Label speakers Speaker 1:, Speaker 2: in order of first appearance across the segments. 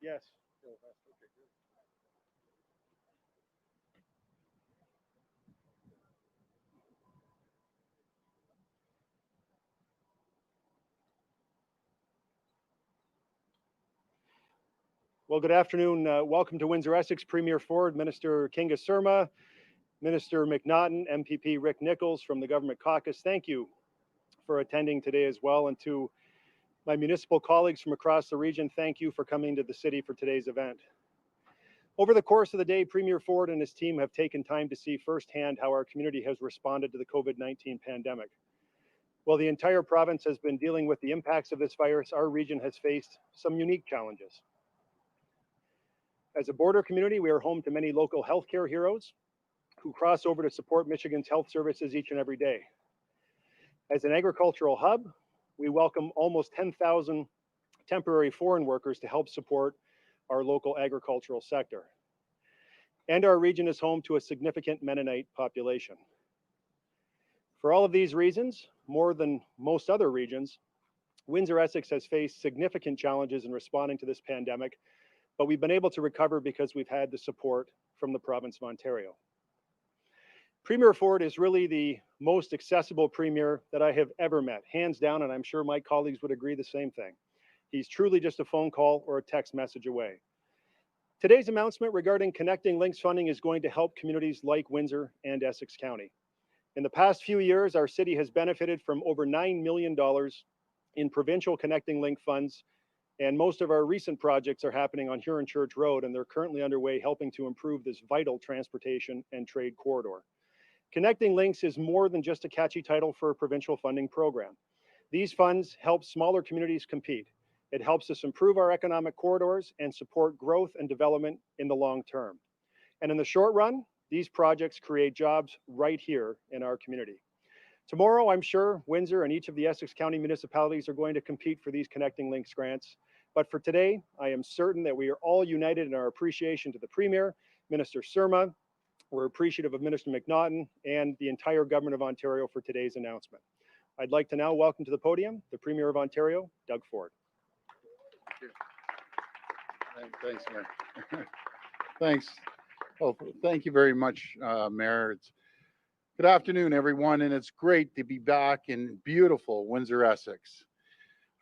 Speaker 1: Yes. Well, good afternoon. Welcome to Windsor Essex Premier Ford, Minister Kinga Surma, Minister McNaughton, MPP Rick Nichols from the Government Caucus. Thank you for attending today as well. And to my municipal colleagues from across the region, thank you for coming to the city for today's event. Over the course of the day, Premier Ford and his team have taken time to see firsthand how our community has responded to the COVID-19 pandemic. While the entire province has been dealing with the impacts of this virus, our region has faced some unique challenges. As a border community, we are home to many local healthcare heroes who cross over to support Michigan's health services each and every day. As an agricultural hub, we welcome almost 10,000 temporary foreign workers to help support our local agricultural sector. And our region is home to a significant Mennonite population. For all of these reasons, more than most other regions, Windsor Essex has faced significant challenges in responding to this pandemic, but we've been able to recover because we've had the support from the province of Ontario. Premier Ford is really the most accessible premier that I have ever met, hands down, and I'm sure my colleagues would agree the same thing. He's truly just a phone call or a text message away. Today's announcement regarding Connecting Links funding is going to help communities like Windsor and Essex County. In the past few years, our city has benefited from over $9 million in provincial Connecting Link funds, and most of our recent projects are happening on Huron Church Road, and they're currently underway helping to improve this vital transportation and trade corridor. Connecting Links is more than just a catchy title for a provincial funding program. These funds help smaller communities compete. It helps us improve our economic corridors and support growth and development in the long term. And in the short run, these projects create jobs right here in our community. Tomorrow, I'm sure Windsor and each of the Essex County municipalities are going to compete for these Connecting Links grants. But for today, I am certain that we are all united in our appreciation to the Premier, Minister Surma. We're appreciative of Minister McNaughton and the entire Government of Ontario for today's announcement. I'd like to now welcome to the podium the Premier of Ontario, Doug Ford.
Speaker 2: Thanks, Mayor. Thanks. Oh, thank you very much, Mayor. Good afternoon, everyone, and it's great to be back in beautiful Windsor, Essex.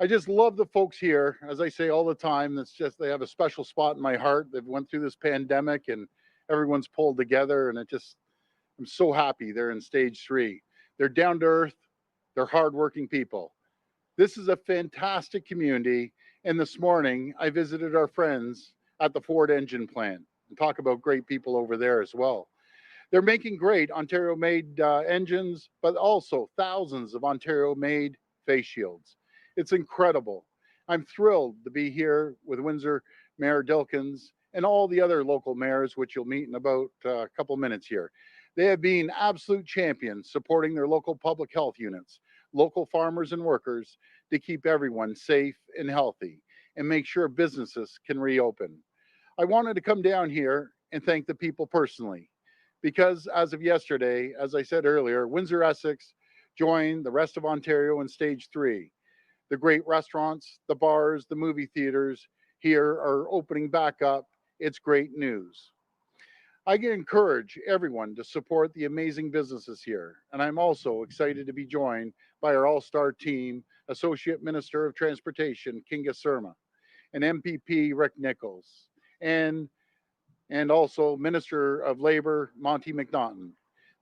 Speaker 2: I just love the folks here. As I say all the time, it's just they have a special spot in my heart. They've went through this pandemic and everyone's pulled together, and I'm so happy they're in stage 3. They're down to earth, they're hardworking people. This is a fantastic community, and this morning I visited our friends at the Ford engine plant and talk about great people over there as well. They're making great Ontario-made engines, but also thousands of Ontario-made face shields. It's incredible. I'm thrilled to be here with Windsor Mayor Dilkens and all the other local mayors, which you'll meet in about a couple minutes here. They have been absolute champions supporting their local public health units, local farmers and workers to keep everyone safe and healthy and make sure businesses can reopen. I wanted to come down here and thank the people personally, because as of yesterday, as I said earlier, Windsor Essex joined the rest of Ontario in stage 3. The great restaurants, the bars, the movie theaters here are opening back up. It's great news. I encourage everyone to support the amazing businesses here. And I'm also excited to be joined by our all-star team, Associate Minister of Transportation, Kinga Surma, and MPP Rick Nichols, and also Minister of Labor, Monte McNaughton.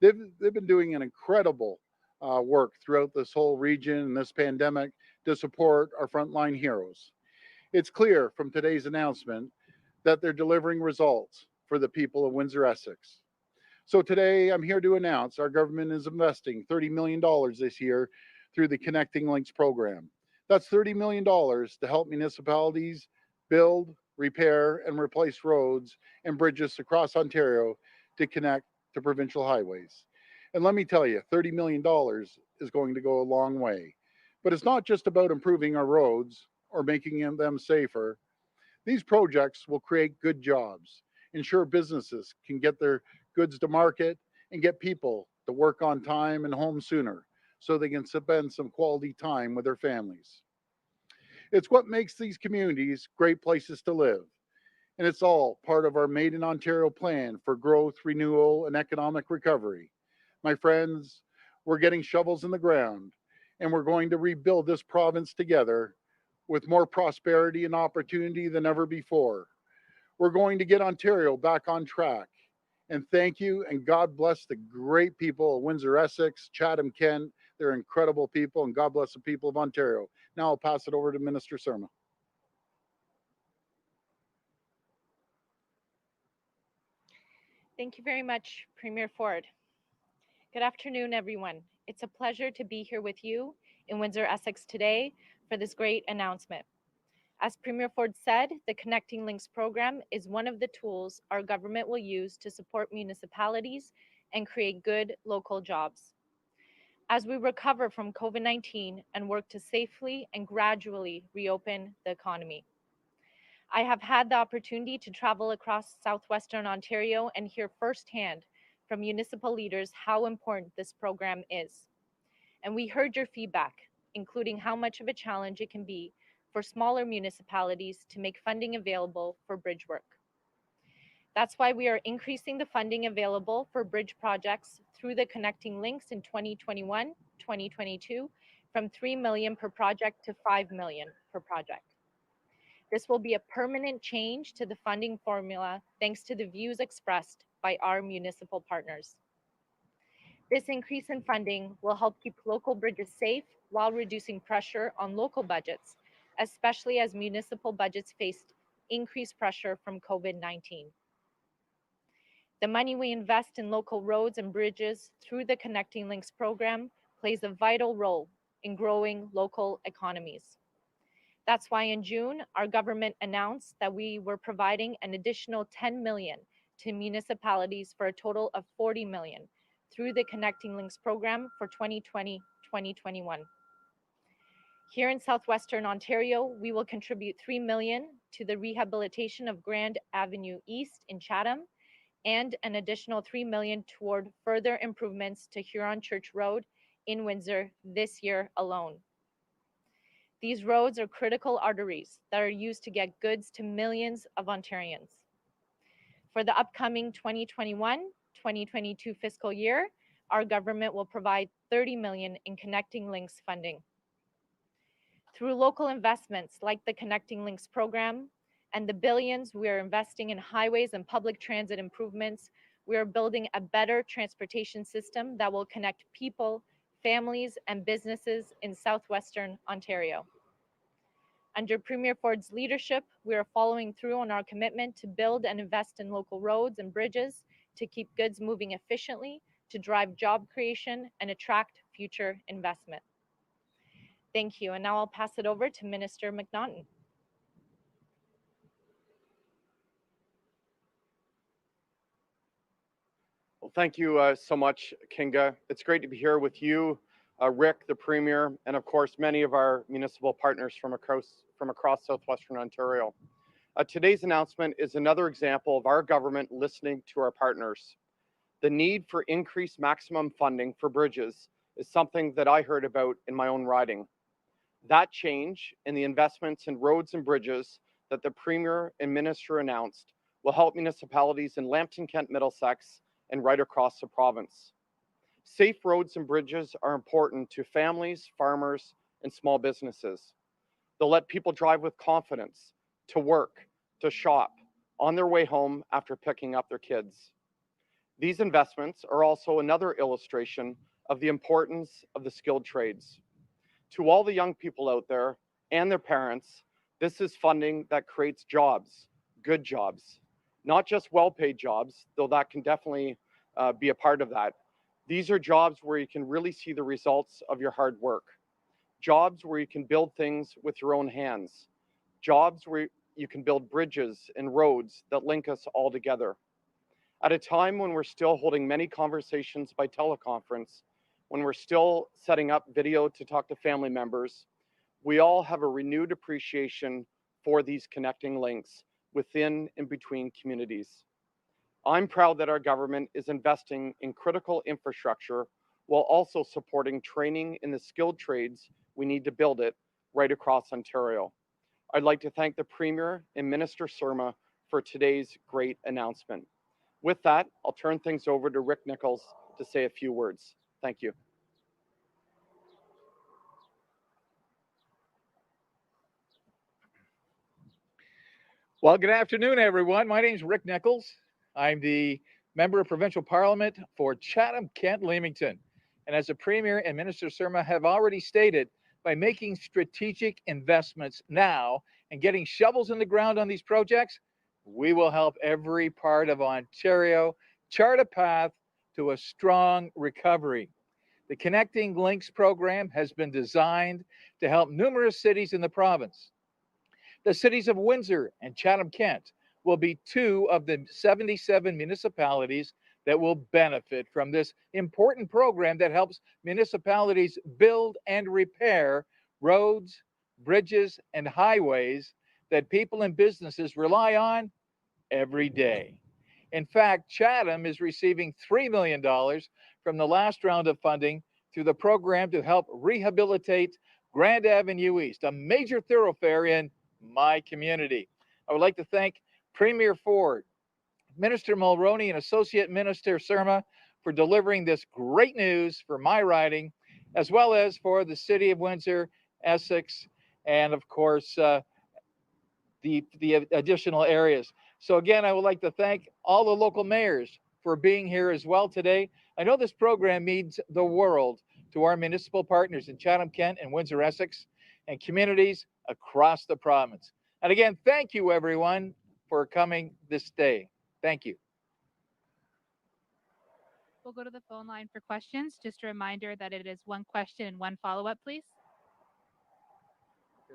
Speaker 2: They've been doing an incredible work throughout this whole region and this pandemic to support our frontline heroes. It's clear from today's announcement that they're delivering results for the people of Windsor, Essex. So today I'm here to announce our government is investing $30 million this year through the Connecting Links program. That's $30 million to help municipalities build, repair, and replace roads and bridges across Ontario to connect to provincial highways. And let me tell you, $30 million is going to go a long way. But it's not just about improving our roads or making them safer. These projects will create good jobs, ensure businesses can get their goods to market, and get people to work on time and home sooner so they can spend some quality time with their families. It's what makes these communities great places to live. And it's all part of our Made in Ontario plan for growth, renewal, and economic recovery. My friends, we're getting shovels in the ground, and we're going to rebuild this province together with more prosperity and opportunity than ever before. We're going to get Ontario back on track. And thank you, and God bless the great people of Windsor, Essex, Chatham, Kent. They're incredible people, and God bless the people of Ontario. Now I'll pass it over to Minister Surma.
Speaker 3: Thank you very much, Premier Ford. Good afternoon, everyone. It's a pleasure to be here with you in Windsor, Essex today for this great announcement. As Premier Ford said, the Connecting Links program is one of the tools our government will use to support municipalities and create good local jobs. As we recover from COVID-19 and work to safely and gradually reopen the economy. I have had the opportunity to travel across southwestern Ontario and hear firsthand from municipal leaders how important this program is. And we heard your feedback, including how much of a challenge it can be for smaller municipalities to make funding available for bridge work. That's why we are increasing the funding available for bridge projects through the Connecting Links in 2021-2022 from $3 million per project to $5 million per project. This will be a permanent change to the funding formula thanks to the views expressed by our municipal partners. This increase in funding will help keep local bridges safe while reducing pressure on local budgets, especially as municipal budgets faced increased pressure from COVID-19. The money we invest in local roads and bridges through the Connecting Links program plays a vital role in growing local economies. That's why in June, our government announced that we were providing an additional $10 million to municipalities for a total of $40 million through the Connecting Links program for 2020-2021. Here in southwestern Ontario, we will contribute $3 million to the rehabilitation of Grand Avenue East in Chatham and an additional $3 million toward further improvements to Huron Church Road in Windsor this year alone. These roads are critical arteries that are used to get goods to millions of Ontarians. For the upcoming 2021-2022 fiscal year, our government will provide $30 million in Connecting Links funding. Through local investments like the Connecting Links program and the billions we are investing in highways and public transit improvements, we are building a better transportation system that will connect people, families, and businesses in southwestern Ontario. Under Premier Ford's leadership, we are following through on our commitment to build and invest in local roads and bridges to keep goods moving efficiently, to drive job creation and attract future investment. Thank you, and now I'll pass it over to Minister McNaughton.
Speaker 4: Well, thank you so much, Kinga. It's great to be here with you, Rick, the Premier, and of course, many of our municipal partners from across southwestern Ontario. Today's announcement is another example of our government listening to our partners. The need for increased maximum funding for bridges is something that I heard about in my own riding. That change in the investments in roads and bridges that the Premier and Minister announced will help municipalities in Lambton, Kent, Middlesex, and right across the province. Safe roads and bridges are important to families, farmers, and small businesses. They'll let people drive with confidence to work, to shop, on their way home after picking up their kids. These investments are also another illustration of the importance of the skilled trades. To all the young people out there and their parents, this is funding that creates jobs, good jobs, not just well-paid jobs, though that can definitely be a part of that. These are jobs where you can really see the results of your hard work. Jobs where you can build things with your own hands. Jobs where you can build bridges and roads that link us all together. At a time when we're still holding many conversations by teleconference, when we're still setting up video to talk to family members, we all have a renewed appreciation for these connecting links within and between communities. I'm proud that our government is investing in critical infrastructure while also supporting training in the skilled trades we need to build it right across Ontario. I'd like to thank the Premier and Minister Surma for today's great announcement. With that, I'll turn things over to Rick Nichols to say a few words. Thank you.
Speaker 5: Well, good afternoon, everyone. My name is Rick Nichols. I'm the Member of Provincial Parliament for Chatham, Kent, Leamington. And as the Premier and Minister Surma have already stated, by making strategic investments now and getting shovels in the ground on these projects, we will help every part of Ontario chart a path to a strong recovery. The Connecting Links program has been designed to help numerous cities in the province. The cities of Windsor and Chatham-Kent will be two of the 77 municipalities that will benefit from this important program that helps municipalities build and repair roads, bridges, and highways that people and businesses rely on every day. In fact, Chatham is receiving $3 million from the last round of funding through the program to help rehabilitate Grand Avenue East, a major thoroughfare in my community. I would like to thank Premier Ford, Minister Mulroney, and Associate Minister Surma for delivering this great news for my riding, as well as for the City of Windsor, Essex, and of course, the additional areas. So again, I would like to thank all the local mayors for being here as well today. I know this program means the world to our municipal partners in Chatham, Kent, and Windsor, Essex, and communities across the province. And again, thank you everyone for coming this day. Thank you.
Speaker 6: We'll go to the phone line for questions. Just a reminder that it is one question and one follow-up, please.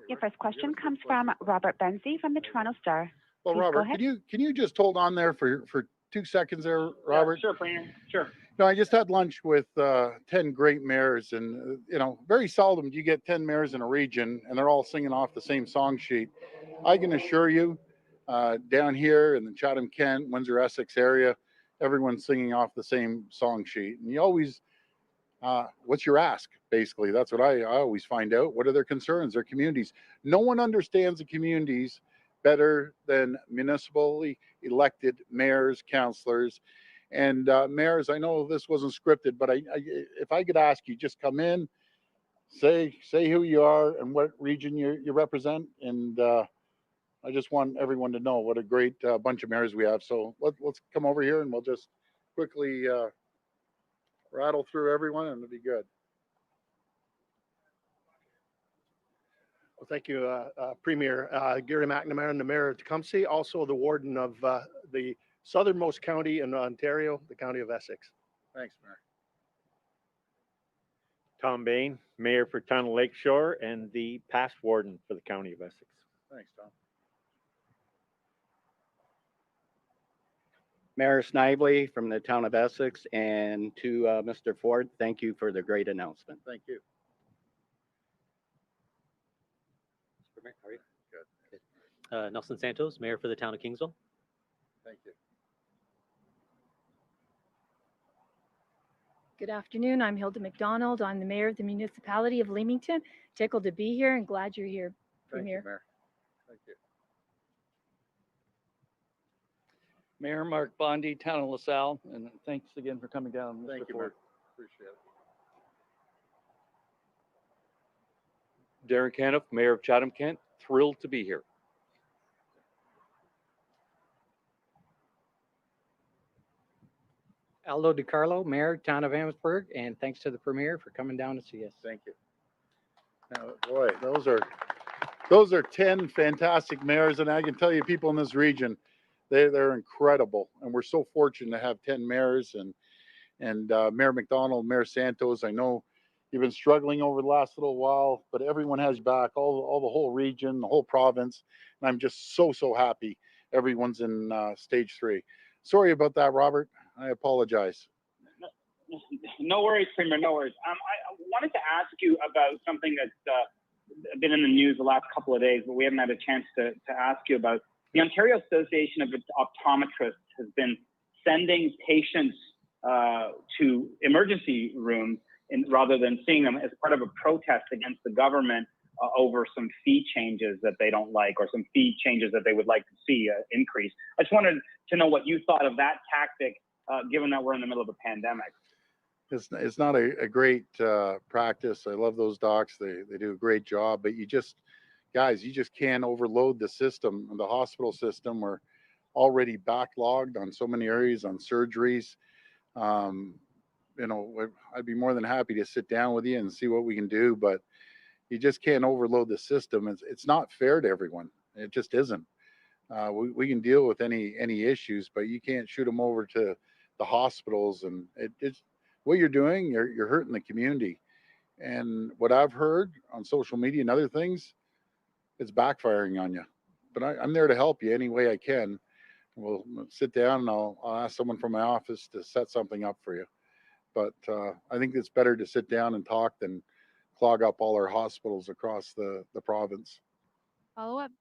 Speaker 7: Your first question comes from Robert Benzie from the Toronto Star.
Speaker 2: Well,
Speaker 7: Please go
Speaker 2: Robert,
Speaker 7: ahead.
Speaker 2: can you just hold on there for 2 seconds there, Robert?
Speaker 8: Yeah, sure, Premier. Sure.
Speaker 2: No, I just had lunch with 10 great mayors, and very seldom do you get 10 mayors in a region and they're all singing off the same song sheet. I can assure you, down here in the Chatham, Kent, Windsor, Essex area, everyone's singing off the same song sheet. And you always, what's your ask? Basically, that's what I always find out. What are their concerns, their communities? No one understands the communities better than municipally elected mayors, councillors, and mayors. I know this wasn't scripted, but if I could ask you, just come in, say who you are and what region you represent, and I just want everyone to know what a great bunch of mayors we have. So let's come over here and we'll just quickly rattle through everyone, and it'll be good.
Speaker 1: Well, thank you, Premier. Gary McNamara, and the Mayor of Tecumseh, also the Warden of the southernmost county in Ontario, the County of Essex.
Speaker 2: Thanks, Mayor.
Speaker 9: Tom Bain, Mayor for Town of Lakeshore and the past Warden for the County of Essex.
Speaker 2: Thanks, Tom.
Speaker 8: Mayor Snively from the Town of Essex, and to Mr. Ford, thank you for the great announcement.
Speaker 2: Thank you.
Speaker 10: How are you? Good. Nelson Santos, Mayor for the Town of Kingsville.
Speaker 2: Thank you.
Speaker 11: Good afternoon. I'm Hilda McDonald. I'm the Mayor of the Municipality of Leamington. Tickled to be here and glad you're here, Premier.
Speaker 2: Thank you, Mayor. Thank you.
Speaker 12: Mayor Mark Bondi, Town of LaSalle, and thanks again for coming down, Mr.
Speaker 2: Thank you,
Speaker 12: Ford.
Speaker 2: Mayor. Appreciate it.
Speaker 13: Darren Caniff, Mayor of Chatham, Kent. Thrilled to be here.
Speaker 14: Aldo DiCarlo, Mayor, Town of Amherstburg, and thanks to the Premier for coming down to see us.
Speaker 2: Thank you. Now, boy, those are 10 fantastic mayors, and I can tell you, people in this region, they're incredible, and we're so fortunate to have 10 mayors and Mayor McDonald, Mayor Santos. I know you've been struggling over the last little while, but everyone has your back, all the whole region, the whole province, and I'm just so happy everyone's in stage 3. Sorry about that, Robert. I apologize.
Speaker 15: No worries, Premier, no worries. I wanted to ask you about something that's been in the news the last couple of days, but we haven't had a chance to ask you about. The Ontario Association of Optometrists has been sending patients to emergency rooms rather than seeing them as part of a protest against the government over some fee changes that they don't like, or some fee changes that they would like to see increase. I just wanted to know what you thought of that tactic, given that we're in the middle of a pandemic.
Speaker 2: It's not a great practice. I love those docs. They do a great job, but guys, you just can't overload the system, the hospital system. We're already backlogged on so many areas, on surgeries. I'd be more than happy to sit down with you and see what we can do, but you just can't overload the system. It's not fair to everyone. It just isn't. We can deal with any issues, but you can't shoot them over to the hospitals, and it's what you're doing. You're hurting the community. And what I've heard on social media and other things, it's backfiring on you. But I'm there to help you any way I can. We'll sit down and I'll ask someone from my office to set something up for you. But I think it's better to sit down and talk than clog up all our hospitals across the province.
Speaker 6: Follow up.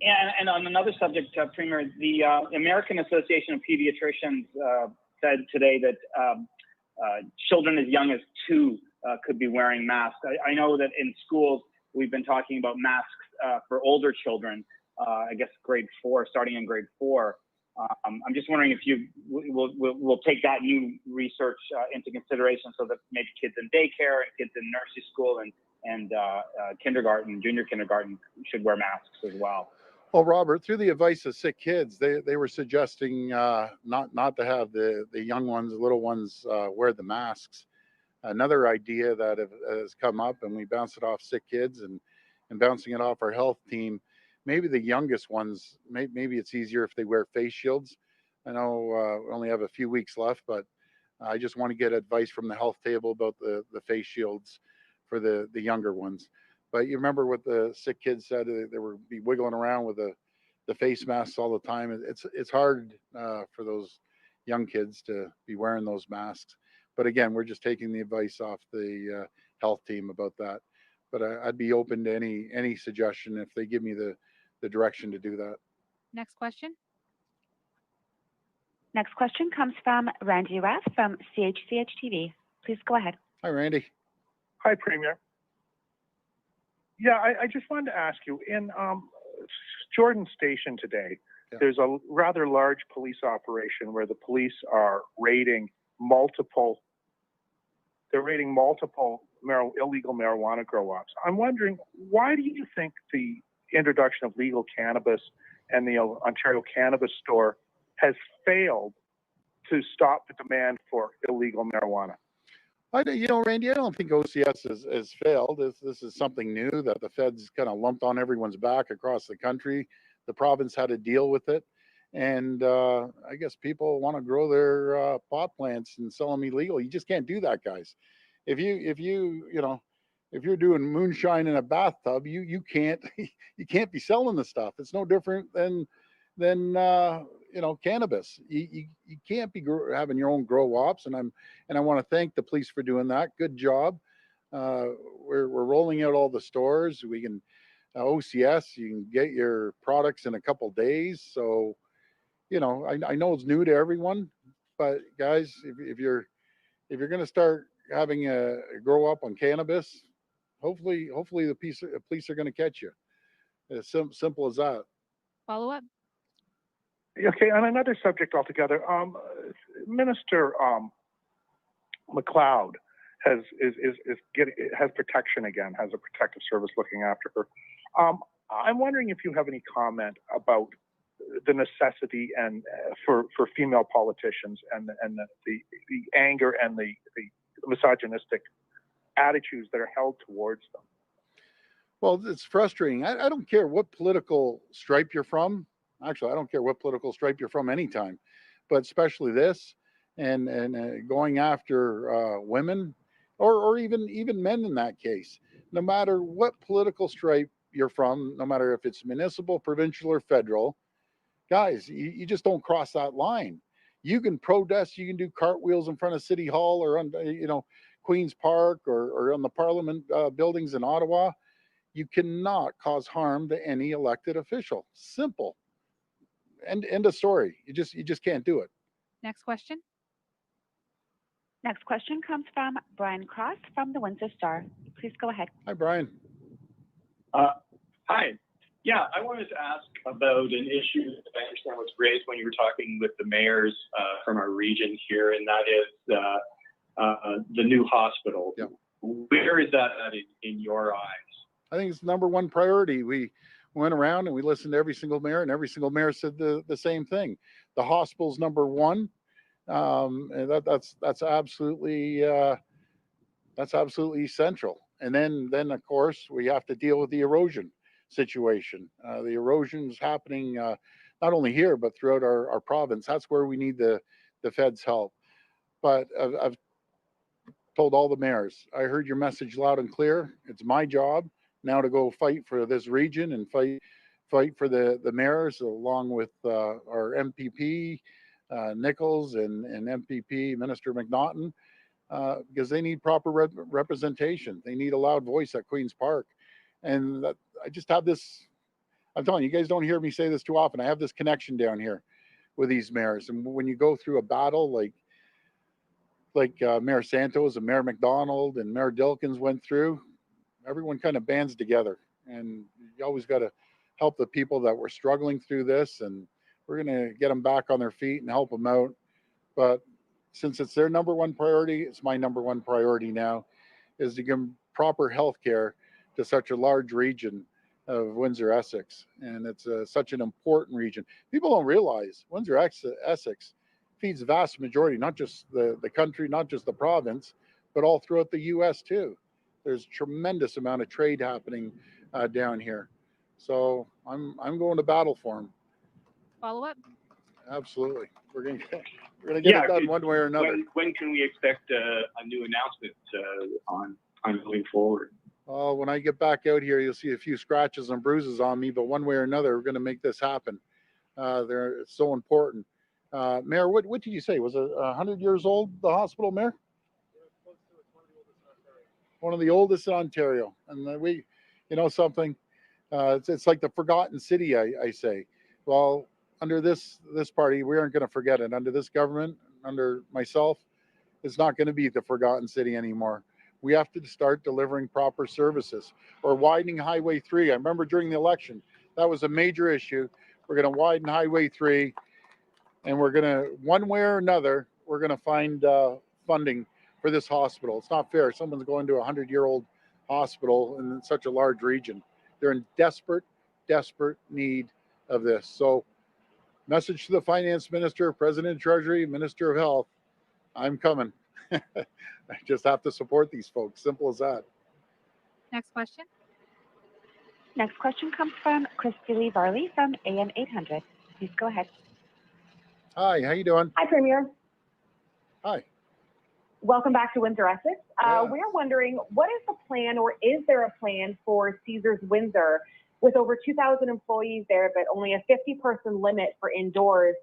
Speaker 15: Yeah, and on another subject, Premier, the American Association of Pediatricians said today that children as young as 2 could be wearing masks. I know that in schools we've been talking about masks for older children. I guess starting in grade 4. I'm just wondering if you will take that new research into consideration, so that maybe kids in daycare and kids in nursery school and kindergarten, junior kindergarten should wear masks as well.
Speaker 2: Well, Robert, through the advice of sick kids, they were suggesting not to have the young ones, the little ones, wear the masks. Another idea that has come up, and we bounce it off sick kids and bouncing it off our health team. Maybe the youngest ones, maybe it's easier if they wear face shields. I know we only have a few weeks left, but I just want to get advice from the health table about the face shields for the younger ones. But you remember what the sick kids said? They were be wiggling around with the face masks all the time. It's hard for those young kids to be wearing those masks. But again, we're just taking the advice off the health team about that. But I'd be open to any suggestion if they give me the direction to do that.
Speaker 6: Next question.
Speaker 7: Next question comes from Randy Rath from CHCH TV. Please go ahead.
Speaker 2: Hi, Randy.
Speaker 16: Hi, Premier. Yeah, I just wanted to ask you, in Jordan Station today, there's a rather large police operation where the police are raiding multiple illegal marijuana grow-ops. I'm wondering, why do you think the introduction of legal cannabis and the Ontario Cannabis Store has failed to stop the demand for illegal marijuana?
Speaker 2: Randy, I don't think OCS has failed. This is something new that the feds kind of lumped on everyone's back across the country. The province had to deal with it. And I guess people want to grow their pot plants and sell them illegal. You just can't do that, guys. If you're doing moonshine in a bathtub, you can't be selling the stuff. It's no different than cannabis. You can't be having your own grow ops. And I want to thank the police for doing that. Good job. We're rolling out all the stores. We can OCS. You can get your products in a couple days. So I know it's new to everyone, but guys, if you're going to start having a grow up on cannabis, hopefully the police are going to catch you. It's simple as that.
Speaker 6: Follow up.
Speaker 16: Okay, on another subject altogether, Minister McLeod has protection again, has a protective service looking after her. I'm wondering if you have any comment about the necessity and for female politicians and the anger and the misogynistic attitudes that are held towards them.
Speaker 2: Well, it's frustrating. I don't care what political stripe you're from. Actually, I don't care what political stripe you're from anytime, but especially this and going after women or even men in that case. No matter what political stripe you're from, no matter if it's municipal, provincial, or federal, guys, you just don't cross that line. You can protest, you can do cartwheels in front of City Hall or on Queen's Park or on the Parliament buildings in Ottawa. You cannot cause harm to any elected official. Simple. End of story. You just can't do it.
Speaker 6: Next question.
Speaker 7: Next question comes from Brian Cross from the Windsor Star. Please go ahead.
Speaker 2: Hi, Brian.
Speaker 17: Hi. Yeah, I wanted to ask about an issue that I understand was raised when you were talking with the mayors from our region here, and that is the new hospital.
Speaker 2: Yep.
Speaker 17: Where is that at in your eyes?
Speaker 2: I think it's the number one priority. We went around and we listened to every single mayor, and every single mayor said the same thing. The hospital's number one. And that's absolutely essential. And then of course we have to deal with the erosion situation. The erosion's happening not only here but throughout our province. That's where we need the feds' help. But I've told all the mayors, I heard your message loud and clear. It's my job now to go fight for this region and fight for the mayors along with our MPP Nichols and MPP Minister McNaughton because they need proper representation. They need a loud voice at Queen's Park. And I just have this, I'm telling you, you guys don't hear me say this too often. I have this connection down here with these mayors. And when you go through a battle like Mayor Santos and Mayor McDonald and Mayor Dilkins went through, everyone kind of bands together. And you always got to help the people that were struggling through this. And we're going to get them back on their feet and help them out. But since it's their number one priority, it's my number one priority now, is to give them proper health care to such a large region of Windsor, Essex. And it's such an important region. People don't realize Windsor, Essex feeds the vast majority, not just the country, not just the province, but all throughout the U.S. too. There's tremendous amount of trade happening down here. So I'm going to battle for them.
Speaker 6: Follow up?
Speaker 2: Absolutely. We're gonna get it done one way or another.
Speaker 17: When can we expect a new announcement on moving forward?
Speaker 2: When I get back out here, you'll see a few scratches and bruises on me, but one way or another, we're going to make this happen. It's so important. Mayor, what did you say? Was it 100 years old, the hospital, Mayor? One of the oldest in Ontario. And we, you know something, it's like the forgotten city, I say. Well, under this party, we aren't going to forget it. Under this government, under myself, it's not going to be the forgotten city anymore. We have to start delivering proper services or widening Highway 3. I remember during the election, that was a major issue. We're going to widen Highway 3 and we're going to, one way or another, we're going to find funding for this hospital. It's not fair. Someone's going to a 100-year-old hospital in such a large region. They're in desperate need of this. So message to the Finance Minister, President of Treasury, Minister of Health, I'm coming. I just have to support these folks. Simple as that.
Speaker 6: Next question.
Speaker 7: Next question comes from Christy Lee Varley from AM 800. Please go ahead.
Speaker 2: Hi, how you doing?
Speaker 18: Hi, Premier.
Speaker 2: Hi.
Speaker 18: Welcome back to Windsor, Essex. We're wondering, what is the plan, or is there a plan for Caesars Windsor with over 2,000 employees there, but only a 50-person limit for indoors?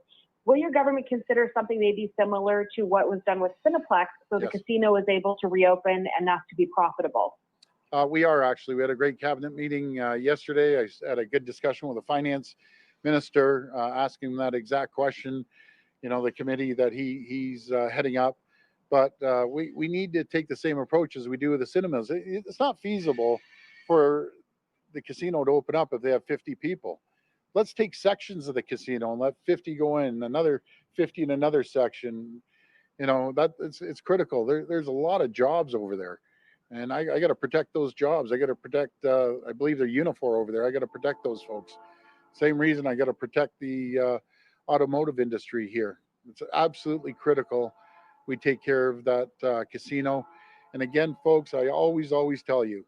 Speaker 18: Will your government consider something maybe similar to what was done with Cineplex, so the casino is able to reopen enough to be profitable?
Speaker 2: We are actually. We had a great cabinet meeting yesterday. I had a good discussion with the finance minister, asking him that exact question. You know, the committee that he's heading up. But we need to take the same approach as we do with the cinemas. It's not feasible for the casino to open up if they have 50 people. Let's take sections of the casino and let 50 go in, another 50 in another section. You know, it's critical. There's a lot of jobs over there. And I got to protect those jobs. I got to protect, I believe they're Unifor over there. I got to protect those folks. Same reason I got to protect the automotive industry here. It's absolutely critical we take care of that casino. And again, folks, I always tell you,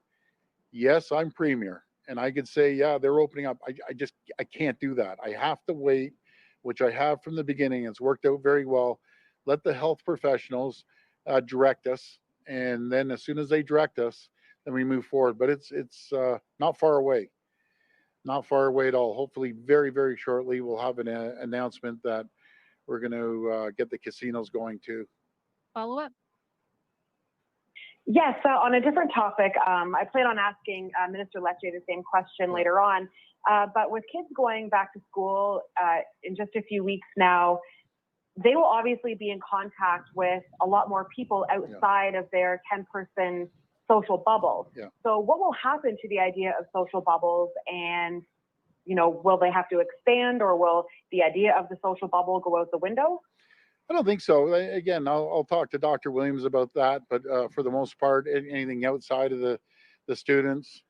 Speaker 2: yes, I'm Premier. And I could say, yeah, they're opening up. I can't do that. I have to wait, which I have from the beginning. It's worked out very well. Let the health professionals direct us. And then as soon as they direct us, then we move forward. But it's not far away. Not far away at all. Hopefully very, very shortly, we'll have an announcement that we're going to get the casinos going too.
Speaker 6: Follow up.
Speaker 18: Yes, on a different topic, I plan on asking Minister Lecce the same question later on. But with kids going back to school in just a few weeks now, they will obviously be in contact with a lot more people outside of their 10-person social bubbles.
Speaker 2: Yeah.
Speaker 18: So what will happen to the idea of social bubbles, and will they have to expand, or will the idea of the social bubble go out the window?
Speaker 2: I don't think so. Again, I'll talk to Dr. Williams about that, but for the most part, anything outside of the students,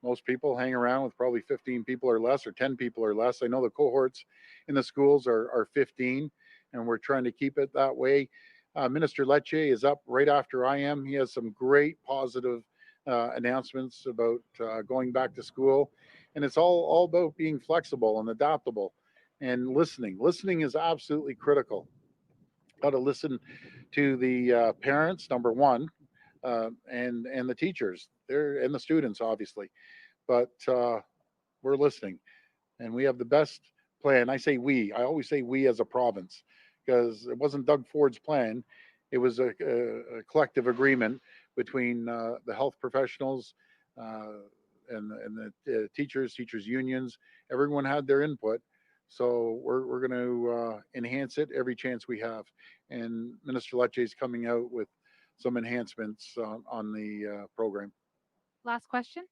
Speaker 2: most people hang around with probably 15 people or less, or 10 people or less. I know the cohorts in the schools are 15, and we're trying to keep it that way. Minister Lecce is up right after I am. He has some great positive announcements about going back to school, and it's all about being flexible and adaptable and listening. Listening is absolutely critical. Got to listen to the parents, number one, and the teachers, and the students, obviously. But we're listening, and we have the best plan. I say we. I always say we as a province, because it wasn't Doug Ford's plan. It was a collective agreement between the health professionals and the teachers unions. Everyone had their input. So we're going to enhance it every chance we have. And Minister Lecce is coming out with some enhancements on the program.
Speaker 6: Last question.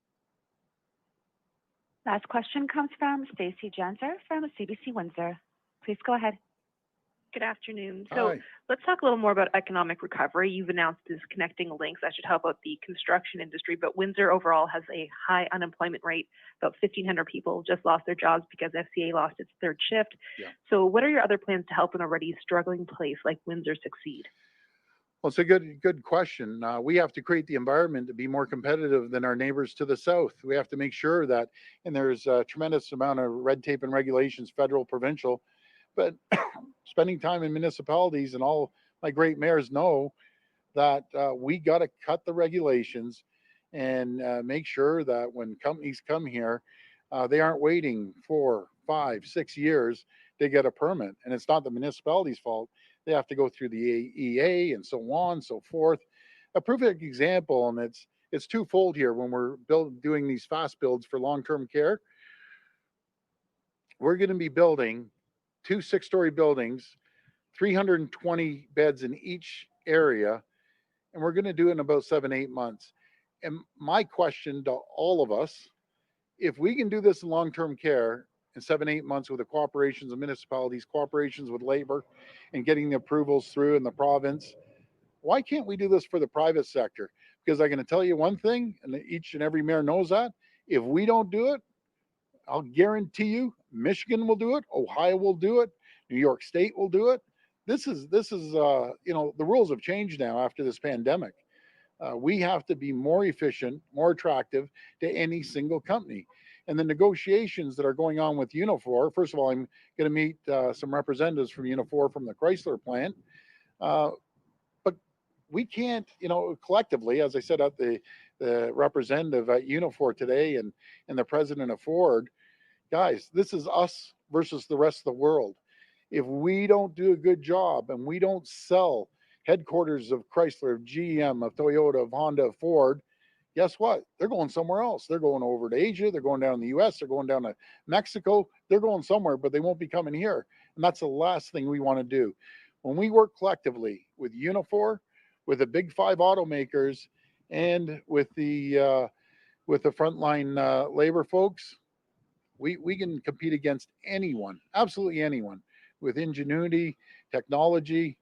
Speaker 7: Last question comes from Stacy Janzer from CBC Windsor. Please go ahead.
Speaker 19: Good afternoon. So
Speaker 2: Hi.
Speaker 19: let's talk a little more about economic recovery. You've announced this connecting links that should help out the construction industry, but Windsor overall has a high unemployment rate. About 1,500 people just lost their jobs because FCA lost its third shift.
Speaker 2: Yeah.
Speaker 19: So what are your other plans to help an already struggling place like Windsor succeed?
Speaker 2: Well, it's a good question. We have to create the environment to be more competitive than our neighbors to the south. We have to make sure that, and there's a tremendous amount of red tape and regulations, federal, provincial, but spending time in municipalities, and all my great mayors know that we got to cut the regulations and make sure that when companies come here, they aren't waiting 4, 5, 6 years to get a permit. And it's not the municipality's fault. They have to go through the AEA and so on, so forth. A perfect example, and it's twofold here when we're doing these fast builds for long-term care. We're going to be building 2 6-story buildings, 320 beds in each area, and we're going to do it in about 7-8 months. And my question to all of us, if we can do this in long-term care in 7-8 months with the cooperations of municipalities, cooperations with labor, and getting the approvals through in the province, why can't we do this for the private sector? Because I'm going to tell you one thing, and each and every mayor knows that, if we don't do it, I'll guarantee you Michigan will do it, Ohio will do it, New York State will do it. This is the rules have changed now after this pandemic. We have to be more efficient, more attractive to any single company. And the negotiations that are going on with Unifor, first of all, I'm going to meet some representatives from Unifor from the Chrysler plant. But we can't, collectively, as I said at the representative at Unifor today and the president of Ford, guys, this is us versus the rest of the world. If we don't do a good job and we don't sell headquarters of Chrysler, of GM, of Toyota, of Honda, of Ford, guess what? They're going somewhere else. They're going over to Asia. They're going down to the US. They're going down to Mexico. They're going somewhere, but they won't be coming here. And that's the last thing we want to do. When we work collectively with Unifor, with the big 5 automakers, and with the frontline labor folks, we can compete against anyone, absolutely anyone. With ingenuity, technology,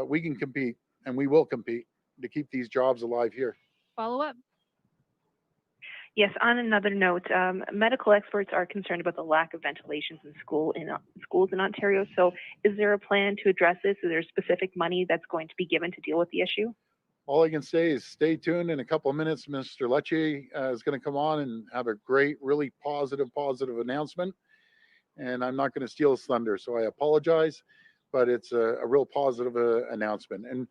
Speaker 2: we can compete, and we will compete to keep these jobs alive here.
Speaker 6: Follow up.
Speaker 19: Yes, on another note, medical experts are concerned about the lack of ventilations in schools in Ontario. So is there a plan to address this? Is there specific money that's going to be given to deal with the issue?
Speaker 2: All I can say is stay tuned. In a couple of minutes, Mr. Lecce is going to come on and have a great, really positive announcement. And I'm not going to steal his thunder, so I apologize, but it's a real positive announcement. And,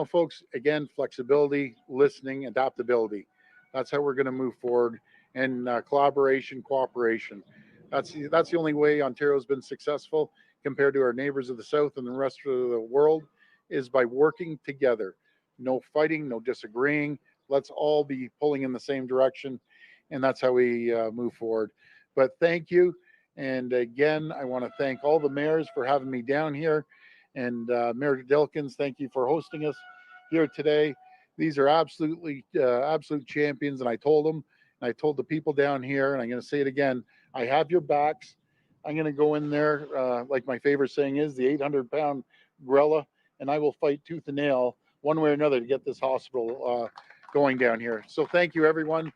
Speaker 2: folks, again, flexibility, listening, adaptability. That's how we're going to move forward, and collaboration, cooperation. That's the only way Ontario's been successful compared to our neighbors of the south and the rest of the world, is by working together. No fighting, no disagreeing. Let's all be pulling in the same direction, and that's how we move forward. But thank you. And again, I want to thank all the mayors for having me down here. And Mayor Dilkins, thank you for hosting us here today. These are absolute champions. And I told them, and I told the people down here, and I'm going to say it again, I have your backs. I'm going to go in there, like my favorite saying is, the 800-pound gorilla, and I will fight tooth and nail one way or another to get this hospital going down here. So thank you, everyone.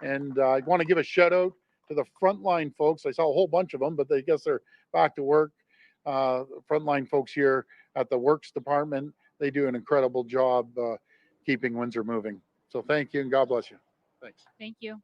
Speaker 2: And I want to give a shout out to the frontline folks. I saw a whole bunch of them, but I guess they're back to work. Frontline folks here at the Works Department, they do an incredible job keeping Windsor moving. So thank you, and God bless you. Thanks.
Speaker 6: Thank you.